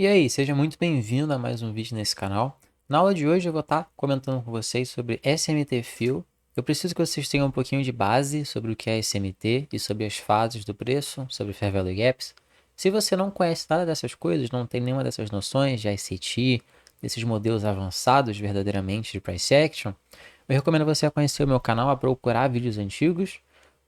E aí, seja muito bem-vindo a mais um vídeo nesse canal. Na aula de hoje eu vou estar comentando com vocês sobre SMT Fill. Eu preciso que vocês tenham um pouquinho de base sobre o que é SMT e sobre as fases do preço, sobre Fair Value Gaps. Se você não conhece nada dessas coisas, não tem nenhuma dessas noções de ICT, desses modelos avançados verdadeiramente de Price Action, eu recomendo você a conhecer o meu canal, a procurar vídeos antigos.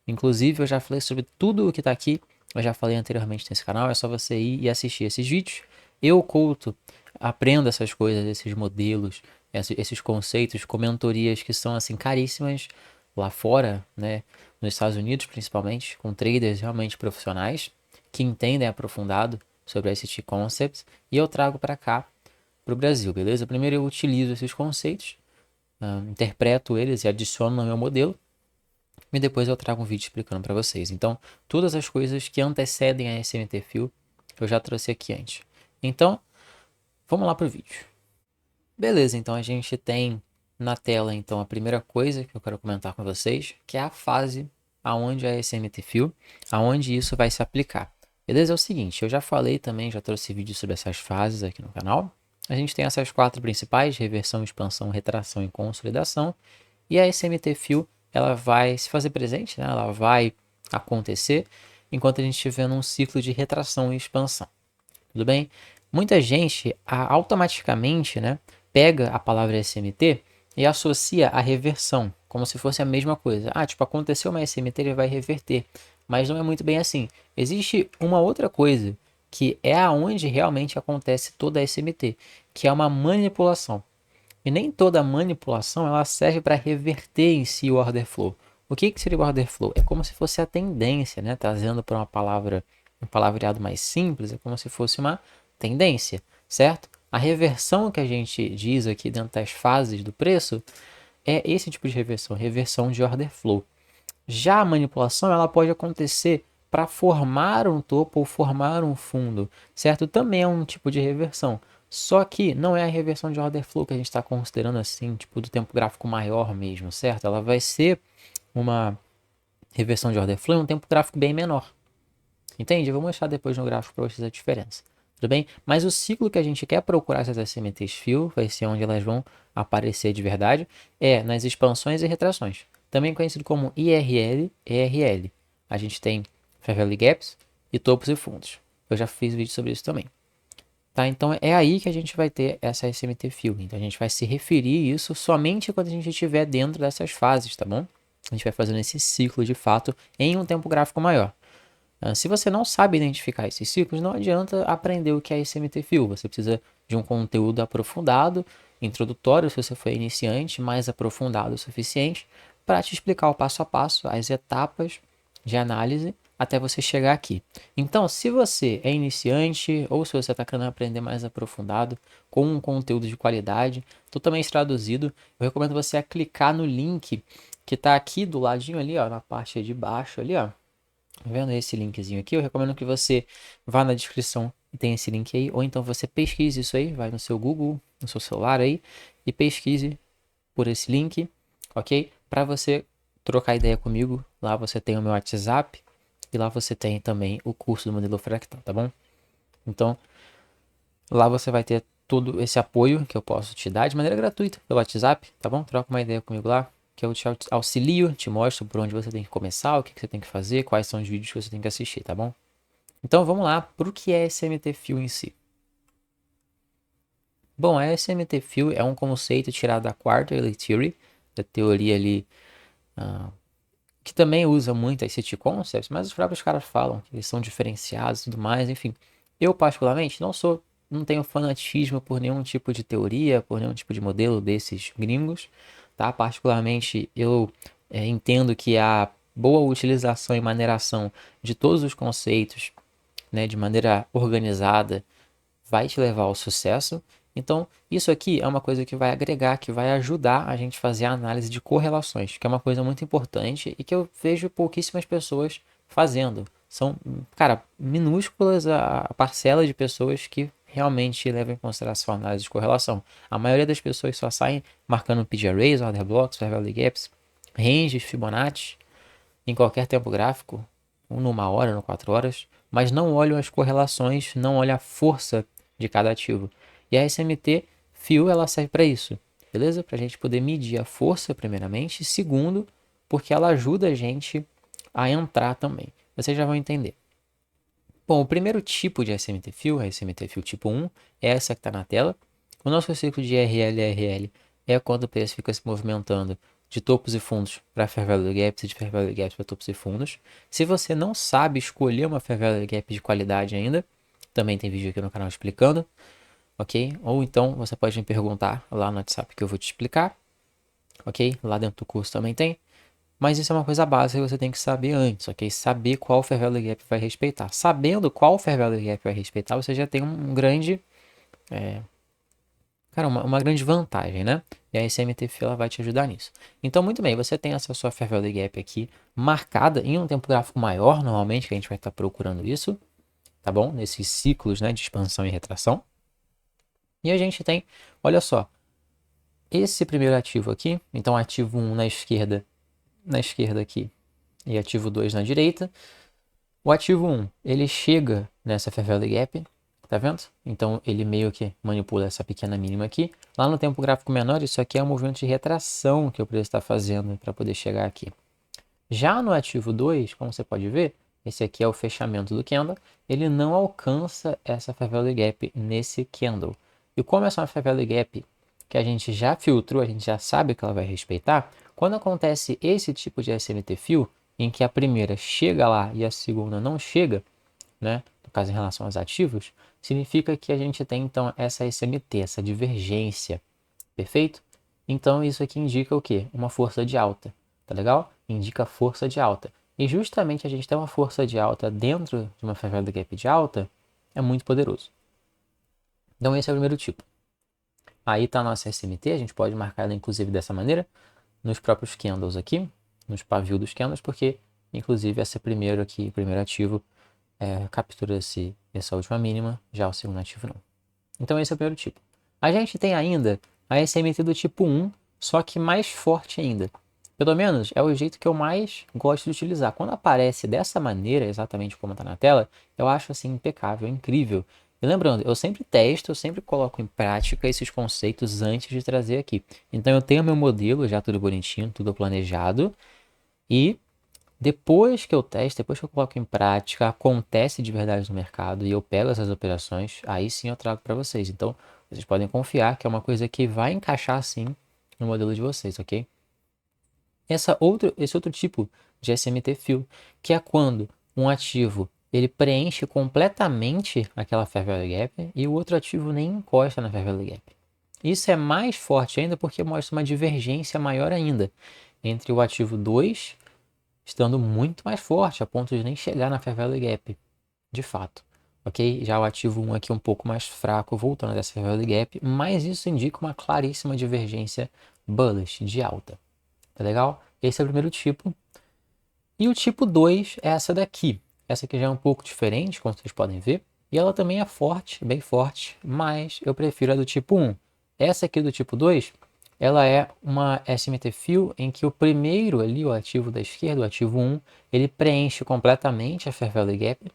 Inclusive, eu já falei sobre tudo o que está aqui, eu já falei anteriormente nesse canal, é só você ir e assistir esses vídeos. Eu, Couto, aprendo essas coisas, esses modelos, esses conceitos com mentorias que são assim caríssimas lá fora, né, nos Estados Unidos principalmente, com traders realmente profissionais que entendem aprofundado sobre ICT concepts, e eu trago para cá, para o Brasil, beleza? Primeiro eu utilizo esses conceitos, interpreto eles e adiciono no meu modelo, e depois eu trago um vídeo explicando para vocês. Então, todas as coisas que antecedem a SMT Fill eu já trouxe aqui antes. Então, vamos lá pro vídeo. Beleza, então a gente tem na tela então a primeira coisa que eu quero comentar com vocês, que é a fase aonde a SMT Fill, aonde isso vai se aplicar. Beleza? É o seguinte, eu já falei também, já trouxe vídeo sobre essas fases aqui no canal. A gente tem essas quatro principais: reversão, expansão, retração e consolidação. E a SMT Fill, ela vai se fazer presente, né? Ela vai acontecer enquanto a gente estiver num ciclo de retração e expansão. Tudo bem? Muita gente automaticamente, né, pega a palavra SMT e associa a reversão, como se fosse a mesma coisa. Ah, tipo, aconteceu uma SMT, ele vai reverter. Mas não é muito bem assim. Existe uma outra coisa, que é aonde realmente acontece toda a SMT, que é uma manipulação. E nem toda manipulação ela serve para reverter em si o order flow. O que seria o order flow? É como se fosse a tendência, né? Trazendo para uma palavra, um palavreado mais simples, é como se fosse uma tendência, certo? A reversão que a gente diz aqui dentro das fases do preço é esse tipo de reversão, reversão de order flow. Já a manipulação ela pode acontecer para formar um topo ou formar um fundo, certo? Também é um tipo de reversão. Só que não é a reversão de order flow que a gente está considerando assim, tipo do tempo gráfico maior mesmo, certo? Ela vai ser uma reversão de order flow em um tempo gráfico bem menor. Entende? Eu vou mostrar depois no gráfico para vocês a diferença. Tudo bem? Mas o ciclo que a gente quer procurar essas SMTs Fill, vai ser onde elas vão aparecer de verdade, é nas expansões e retrações. Também conhecido como IRL e ERL. A gente tem Fair Value Gaps e topos e fundos. Eu já fiz vídeo sobre isso também. Tá? Então é aí que a gente vai ter essa SMT Fill. Então a gente vai se referir a isso somente quando a gente estiver dentro dessas fases, tá bom? A gente vai fazendo esse ciclo de fato em um tempo gráfico maior. Se você não sabe identificar esses ciclos, não adianta aprender o que é SMT Fill. Você precisa de um conteúdo aprofundado, introdutório, se você for iniciante, mais aprofundado o suficiente para te explicar o passo a passo, as etapas de análise até você chegar aqui. Então, se você é iniciante ou se você está querendo aprender mais aprofundado, com um conteúdo de qualidade, totalmente traduzido, eu recomendo você a clicar no link que está aqui do ladinho ali, ó, na parte de baixo ali, ó. Vendo esse linkzinho aqui, eu recomendo que você vá na descrição e tem esse link aí, ou então você pesquise isso aí, vai no seu Google, no seu celular aí, e pesquise por esse link, ok? Para você trocar ideia comigo, lá você tem o meu WhatsApp, e lá você tem também o curso do modelo fractal, tá bom? Então, lá você vai ter todo esse apoio que eu posso te dar de maneira gratuita pelo WhatsApp, tá bom? Troca uma ideia comigo lá, que eu te auxilio, te mostro por onde você tem que começar, o que você tem que fazer, quais são os vídeos que você tem que assistir, tá bom? Então vamos lá para o que é SMT Fill em si. Bom, a SMT Fill é um conceito tirado da Quarterly Theory, da teoria ali, ah, que também usa muito as City Concepts, mas os próprios caras falam que eles são diferenciados e tudo mais, enfim. Eu, particularmente, não tenho fanatismo por nenhum tipo de teoria, por nenhum tipo de modelo desses gringos, tá? Particularmente, eu entendo que a boa utilização e maneiração de todos os conceitos, né, de maneira organizada, vai te levar ao sucesso. Então, isso aqui é uma coisa que vai agregar, que vai ajudar a gente a fazer a análise de correlações, que é uma coisa muito importante e que eu vejo pouquíssimas pessoas fazendo. São, cara, minúsculas a parcela de pessoas que realmente levam em consideração a análise de correlação. A maioria das pessoas só saem marcando PD arrays, order blocks, fair value gaps, ranges, Fibonacci, em qualquer tempo gráfico, numa hora, numa 4 horas, mas não olham as correlações, não olham a força de cada ativo. E a SMT Fio ela serve para isso, beleza? Para a gente poder medir a força, primeiramente, e segundo, porque ela ajuda a gente a entrar também. Vocês já vão entender. Bom, o primeiro tipo de SMT Fio, a SMT Fio tipo 1, é essa que está na tela. O nosso ciclo de RL é quando o preço fica se movimentando de topos e fundos para Fair Value Gaps e de Fair Value Gaps para topos e fundos. Se você não sabe escolher uma Fair Value Gap de qualidade ainda, também tem vídeo aqui no canal explicando, ok? Ou então você pode me perguntar lá no WhatsApp que eu vou te explicar, ok? Lá dentro do curso também tem. Mas isso é uma coisa básica que você tem que saber antes, ok? Saber qual Fair Value Gap vai respeitar. Sabendo qual Fair Value Gap vai respeitar, você já tem um grande, uma grande vantagem, né? E a SMTF ela vai te ajudar nisso. Então, muito bem, você tem essa sua Fair Value Gap aqui marcada em um tempo gráfico maior, normalmente, que a gente vai estar procurando isso, tá bom? Nesses ciclos, né, de expansão e retração. E a gente tem, olha só, esse primeiro ativo aqui, então ativo 1 na esquerda aqui, e ativo 2 na direita. O ativo 1, ele chega nessa Fair Value Gap, tá vendo? Então ele meio que manipula essa pequena mínima aqui. Lá no tempo gráfico menor, isso aqui é um movimento de retração que o preço está fazendo para poder chegar aqui. Já no ativo 2, como você pode ver, esse aqui é o fechamento do candle, ele não alcança essa Fair Value Gap nesse candle. E como essa é uma Fair Value Gap que a gente já filtrou, a gente já sabe que ela vai respeitar, quando acontece esse tipo de SMT Fill, em que a primeira chega lá e a segunda não chega, né, no caso em relação aos ativos, significa que a gente tem então essa SMT, essa divergência, perfeito? Então isso aqui indica o quê? Uma força de alta, tá legal? Indica força de alta. E justamente a gente ter uma força de alta dentro de uma Fair Value Gap de alta é muito poderoso. Então esse é o primeiro tipo. Aí está a nossa SMT, a gente pode marcar ela inclusive dessa maneira, nos próprios candles aqui, nos pavios dos candles, porque inclusive esse primeiro aqui, primeiro ativo, captura essa última mínima, já o segundo ativo não. Então esse é o primeiro tipo. A gente tem ainda a SMT do tipo 1, só que mais forte ainda. Pelo menos é o jeito que eu mais gosto de utilizar. Quando aparece dessa maneira, exatamente como está na tela, eu acho assim impecável, incrível. E lembrando, eu sempre testo, eu sempre coloco em prática esses conceitos antes de trazer aqui. Então eu tenho meu modelo já tudo bonitinho, tudo planejado. E depois que eu testo, depois que eu coloco em prática, acontece de verdade no mercado e eu pego essas operações, aí sim eu trago para vocês. Então, vocês podem confiar que é uma coisa que vai encaixar sim no modelo de vocês, ok? Esse outro tipo de SMT Fill, que é quando um ativo ele preenche completamente aquela Fair Value Gap e o outro ativo nem encosta na Fair Value Gap. Isso é mais forte ainda porque mostra uma divergência maior ainda entre o ativo 2 estando muito mais forte, a ponto de nem chegar na Fair Value Gap, de fato. Ok? Já o ativo 1 aqui um pouco mais fraco, voltando dessa Fair Value Gap, mas isso indica uma claríssima divergência bullish, de alta. Tá legal? Esse é o primeiro tipo. E o tipo 2 é essa daqui. Essa aqui já é um pouco diferente, como vocês podem ver. E ela também é forte, bem forte, mas eu prefiro a do tipo 1. Essa aqui do tipo 2, ela é uma SMT Fill em que o primeiro ali, o ativo da esquerda, o ativo 1, ele preenche completamente a Fair Value Gap.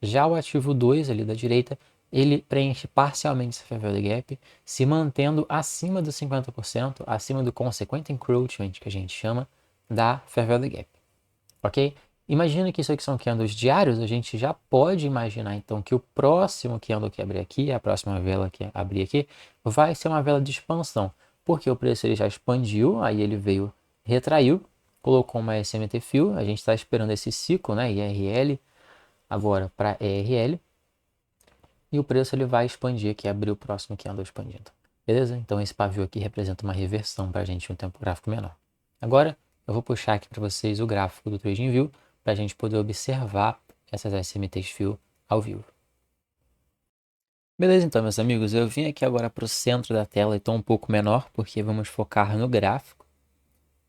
Já o ativo 2 ali da direita, ele preenche parcialmente essa Fair Value Gap, se mantendo acima dos 50%, acima do consequent encroachment, que a gente chama, da Fair Value Gap. Ok? Imagina que isso aqui são candles diários, a gente já pode imaginar então que o próximo candle que abrir aqui, a próxima vela que abrir aqui, vai ser uma vela de expansão, porque o preço ele já expandiu, aí ele veio, retraiu, colocou uma SMT Fill, a gente está esperando esse ciclo, né, IRL, agora para ERL, e o preço ele vai expandir aqui, abrir o próximo candle expandindo. Beleza? Então esse pavio aqui representa uma reversão para a gente em um tempo gráfico menor. Agora eu vou puxar aqui para vocês o gráfico do TradingView para a gente poder observar essas SMTs Fill ao vivo. Beleza, então, meus amigos, eu vim aqui agora para o centro da tela e estou um pouco menor, porque vamos focar no gráfico.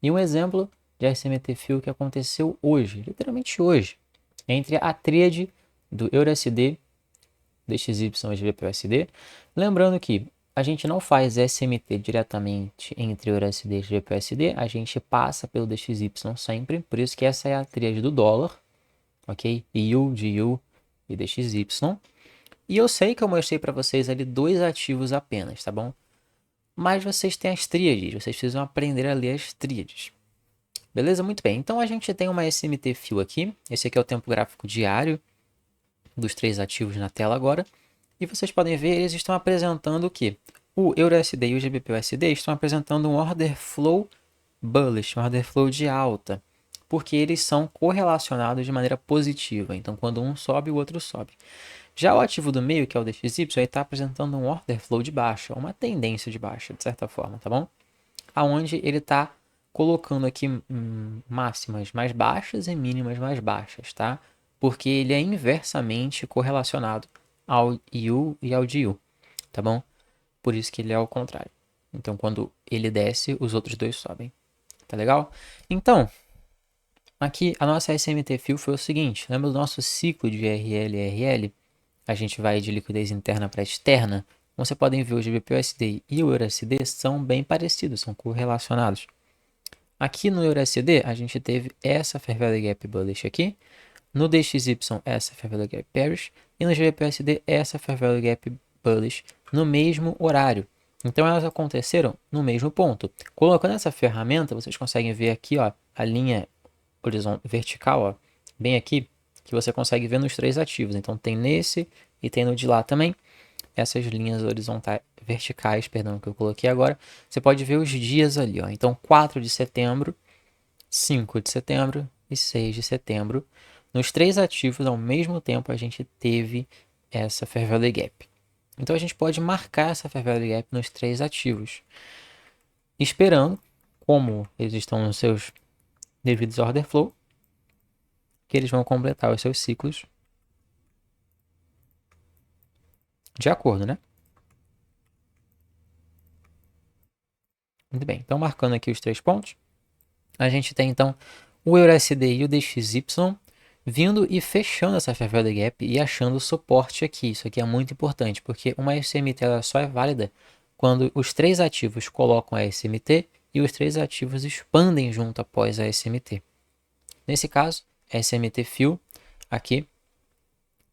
E um exemplo de SMT Fill que aconteceu hoje, literalmente hoje, entre a tríade do EURUSD, DXY e GBPUSD. Lembrando que a gente não faz SMT diretamente entre EURUSD e GBPUSD, a gente passa pelo DXY sempre, por isso que essa é a tríade do dólar, ok? IU, GU e DXY. E eu sei que eu mostrei para vocês ali dois ativos apenas, tá bom? Mas vocês têm as tríades, vocês precisam aprender a ler as tríades. Beleza? Muito bem. Então a gente tem uma SMT Fio aqui. Esse aqui é o tempo gráfico diário dos três ativos na tela agora. E vocês podem ver, eles estão apresentando o quê? O EURUSD e o GBP-USD estão apresentando um order flow bullish, um order flow de alta, porque eles são correlacionados de maneira positiva. Então, quando um sobe, o outro sobe. Já o ativo do meio, que é o DXY, está apresentando um order flow de baixa, uma tendência de baixa, de certa forma, tá bom? Aonde ele está colocando aqui máximas mais baixas e mínimas mais baixas, tá? Porque ele é inversamente correlacionado ao IU e ao DIU, tá bom? Por isso que ele é ao contrário. Então, quando ele desce, os outros dois sobem. Tá legal? Então, aqui a nossa SMT Fio foi o seguinte. Lembra do nosso ciclo de RL? A gente vai de liquidez interna para externa. Como vocês podem ver, o GBP-USD e o EURUSD são bem parecidos, são correlacionados. Aqui no EURUSD, a gente teve essa Fair Value Gap Bullish aqui. No DXY, essa Fair Value Gap Bearish. E no GBP-USD, essa Fair Value Gap Bullish no mesmo horário. Então, elas aconteceram no mesmo ponto. Colocando essa ferramenta, vocês conseguem ver aqui, ó, a linha vertical, ó, bem aqui, que você consegue ver nos três ativos. Então, tem nesse e tem no de lá também. Essas linhas horizontais, verticais, perdão, que eu coloquei agora. Você pode ver os dias ali, ó. Então, 4 de setembro, 5 de setembro e 6 de setembro. Nos três ativos, ao mesmo tempo, a gente teve essa Fair Value Gap. Então, a gente pode marcar essa Fair Value Gap nos três ativos, esperando, como eles estão nos seus devidos order flow, que eles vão completar os seus ciclos de acordo, né? Muito bem, então marcando aqui os três pontos, a gente tem então o EURUSD e o DXY vindo e fechando essa Fair Value Gap e achando suporte aqui. Isso aqui é muito importante, porque uma SMT ela só é válida quando os três ativos colocam a SMT e os três ativos expandem junto após a SMT. Nesse caso, SMT Fill aqui,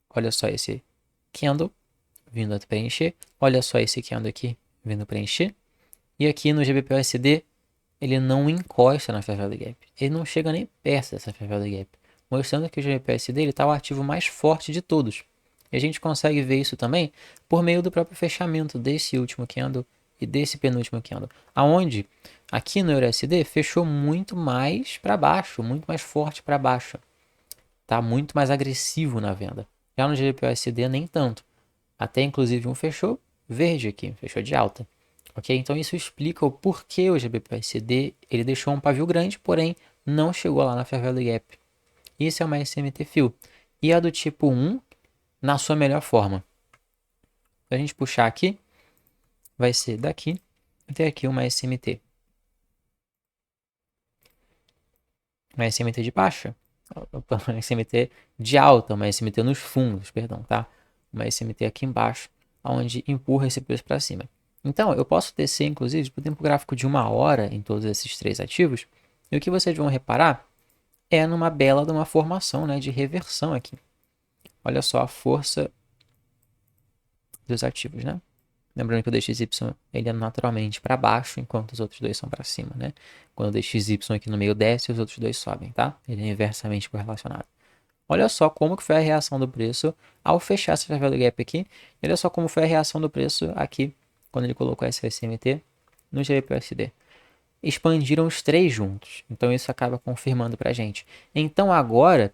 olha só esse candle vindo a preencher, olha só esse candle aqui vindo preencher, e aqui no GBP-USD ele não encosta na Fair Value Gap, ele não chega nem perto dessa Fair Value Gap, mostrando que o GBP-USD está o ativo mais forte de todos. E a gente consegue ver isso também por meio do próprio fechamento desse último candle e desse penúltimo candle, aonde aqui no EURUSD fechou muito mais para baixo, muito mais forte para baixo, tá muito mais agressivo na venda. Já no GBP-USD nem tanto, até inclusive um fechou verde aqui, fechou de alta. Ok? Então isso explica o porquê o GBP-USD ele deixou um pavio grande, porém não chegou lá na Fair Value Gap. Isso é uma SMT Fill. E a do tipo 1 na sua melhor forma. Se a gente puxar aqui, vai ser daqui até aqui uma SMT. Uma SMT de baixa. Uma SMT de alta, uma SMT nos fundos, perdão, tá? Uma SMT aqui embaixo, onde empurra esse preço para cima. Então, eu posso descer, inclusive, para o tempo gráfico de 1 hora em todos esses três ativos. E o que vocês vão reparar é numa bela de uma formação, né, de reversão aqui. Olha só a força dos ativos, né? Lembrando que o DXY ele é naturalmente para baixo, enquanto os outros dois são para cima, né? Quando o DXY aqui no meio desce, os outros dois sobem, tá? Ele é inversamente correlacionado. Olha só como que foi a reação do preço ao fechar essa Fair Value Gap aqui. Olha só como foi a reação do preço aqui, quando ele colocou essa SMT no GBP-USD. Expandiram os três juntos. Então isso acaba confirmando para a gente. Então agora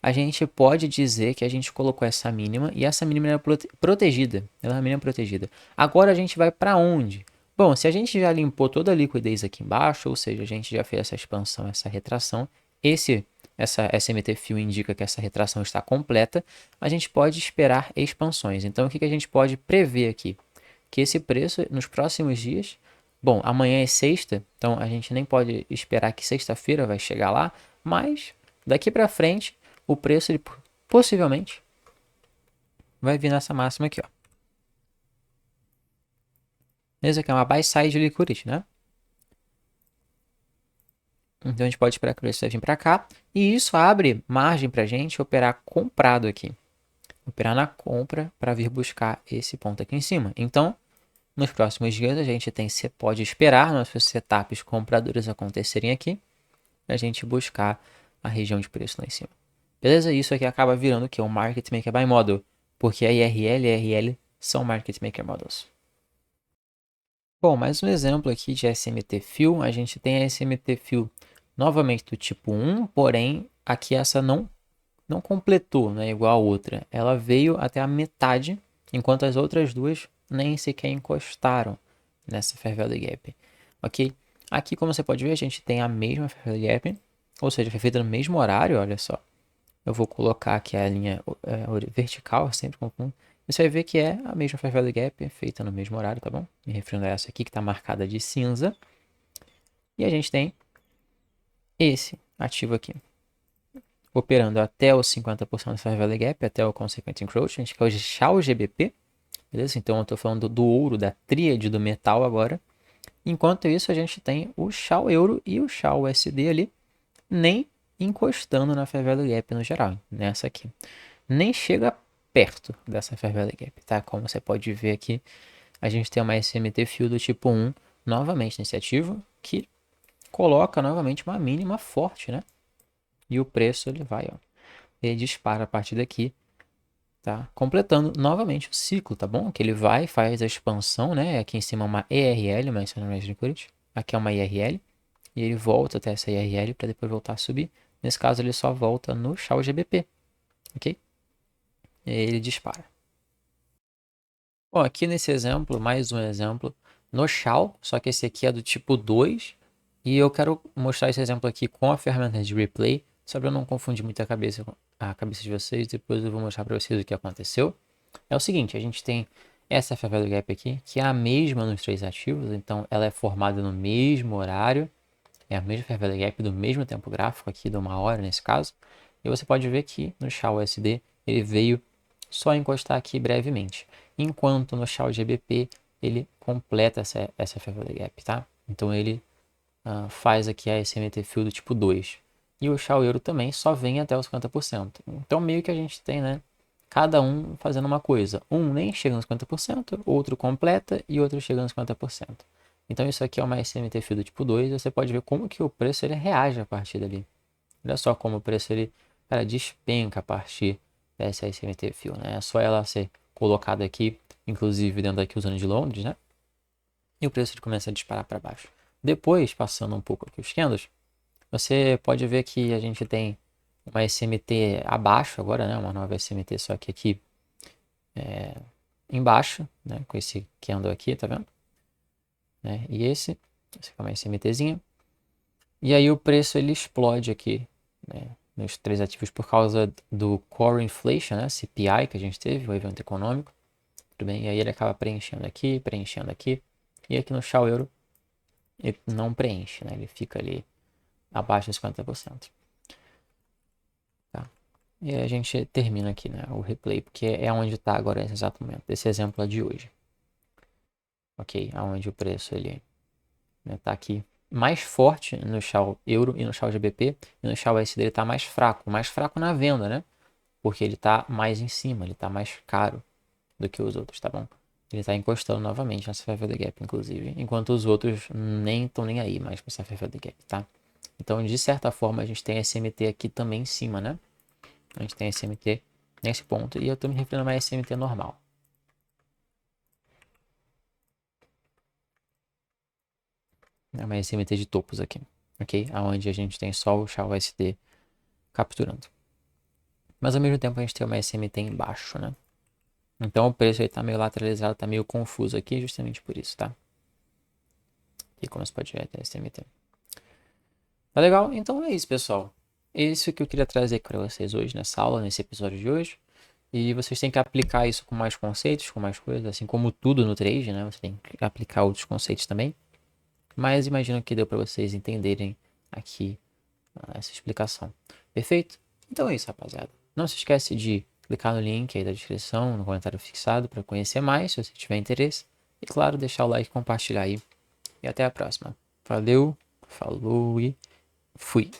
a gente pode dizer que a gente colocou essa mínima e essa mínima é protegida. Ela é uma mínima protegida. Agora a gente vai para onde? Bom, se a gente já limpou toda a liquidez aqui embaixo, ou seja, a gente já fez essa expansão, essa retração, essa SMT Fill indica que essa retração está completa, a gente pode esperar expansões. Então, o que a gente pode prever aqui? Que esse preço, nos próximos dias, bom, amanhã é sexta, então a gente nem pode esperar que sexta-feira vai chegar lá, mas daqui para frente, o preço ele, possivelmente vai vir nessa máxima aqui, ó. Essa aqui é uma buy side liquidity, né? Então a gente pode esperar que o preço vai vir para cá. E isso abre margem para a gente operar comprado aqui. operar na compra para vir buscar esse ponto aqui em cima. Então, nos próximos dias a gente pode esperar nossos setups compradores acontecerem aqui para a gente buscar a região de preço lá em cima. Beleza? Isso aqui acaba virando o que? Um Market Maker by Model, porque a IRL e a RL são Market Maker Models. Bom, mais um exemplo aqui de SMT Fill. A gente tem a SMT Fill novamente do tipo 1, porém aqui essa não completou, né, igual a outra. Ela veio até a metade, enquanto as outras duas nem sequer encostaram nessa Fair Value Gap. Ok? Aqui, como você pode ver, a gente tem a mesma Fair Value Gap, ou seja, foi feita no mesmo horário, olha só. Eu vou colocar aqui a linha vertical, sempre confundo. Você vai ver que é a mesma Fair Value Gap, feita no mesmo horário, tá bom? Me referindo a essa aqui, que está marcada de cinza. E a gente tem esse ativo aqui, operando até os 50% do Fair Value Gap, até o Consequent Encroachment, que é o Shao GBP, beleza? Então eu estou falando do ouro, da tríade do metal agora. Enquanto isso, a gente tem o Shao Euro e o Shao USD ali, nem encostando na Fair Value Gap no geral, nessa aqui. Nem chega perto dessa Fair Value Gap, tá? Como você pode ver aqui, a gente tem uma SMT Fill do tipo 1, novamente nesse ativo, que coloca novamente uma mínima forte, né? E o preço ele vai, ó, ele dispara a partir daqui, tá? Completando novamente o ciclo, tá bom? Que ele vai, faz a expansão, né? Aqui em cima uma ERL, uma Exponential Liquidity. Aqui é uma IRL. E ele volta até essa IRL para depois voltar a subir. Nesse caso, ele só volta no Shao GBP, ok? E aí ele dispara. Bom, aqui nesse exemplo, mais um exemplo, no Shao, só que esse aqui é do tipo 2. E eu quero mostrar esse exemplo aqui com a ferramenta de replay, só para eu não confundir muito a cabeça de vocês. Depois eu vou mostrar para vocês o que aconteceu. É o seguinte, a gente tem essa Fair Value Gap aqui, que é a mesma nos três ativos, então ela é formada no mesmo horário, é a mesma Fair Value Gap do mesmo tempo gráfico aqui, de 1 hora nesse caso. E você pode ver que no Shao USD ele veio só encostar aqui brevemente, enquanto no Shao GBP ele completa essa Fair Value Gap, tá? Então ele faz aqui a SMT Fill do tipo 2. E o Shao Euro também só vem até os 50%. Então meio que a gente tem, né? Cada um fazendo uma coisa. Um nem chega nos 50%, outro completa e outro chega nos 50%. Então isso aqui é uma SMT Fill do tipo 2. Você pode ver como que o preço ele reage a partir dali. Olha só como o preço ele, cara, despenca a partir dessa SMT Fill, né? É só ela ser colocada aqui, inclusive dentro daqui usando de Londres, né? E o preço ele começa a disparar para baixo. Depois, passando um pouco aqui os candles, você pode ver que a gente tem uma SMT abaixo agora, né? Uma nova SMT, só que aqui embaixo, né? Com esse candle aqui, tá vendo? Né? E esse aqui é uma SMTzinha. E aí o preço ele explode aqui, né? Nos três ativos por causa do Core Inflation, né? CPI que a gente teve, o evento econômico. Tudo bem? E aí ele acaba preenchendo aqui, preenchendo aqui. E aqui no Shao Euro ele não preenche, né? Ele fica ali abaixo de 50%. Tá? E a gente termina aqui, né, o replay, porque é onde está agora nesse exato momento, desse exemplo de hoje. Ok? Aonde o preço ele está aqui mais forte no Shao Euro e no Shao GBP, e no Shao USD ele está mais fraco na venda, né? Porque ele está mais em cima, ele está mais caro do que os outros, tá bom? Ele está encostando novamente nessa Fair Value Gap, inclusive, enquanto os outros nem estão nem aí mais com essa Fair Value Gap, tá? Então, de certa forma, a gente tem SMT aqui também em cima, né? A gente tem SMT nesse ponto e eu estou me referindo a uma SMT normal. É uma SMT de topos aqui, ok? Onde a gente tem só o Shao USD capturando. Mas ao mesmo tempo a gente tem uma SMT embaixo, né? Então o preço aí tá meio lateralizado, tá meio confuso aqui justamente por isso, tá? E como você pode ver, tem SMT. Tá legal? Então é isso, pessoal. Isso que eu queria trazer para vocês hoje nessa aula, nesse episódio de hoje. E vocês têm que aplicar isso com mais conceitos, com mais coisas, assim como tudo no trade, né? Você tem que aplicar outros conceitos também. Mas imagino que deu para vocês entenderem aqui essa explicação. Perfeito? Então é isso, rapaziada. Não se esquece de clicar no link aí da descrição, no comentário fixado, para conhecer mais, se você tiver interesse. E claro, deixar o like e compartilhar aí. E até a próxima. Valeu, falou e fui.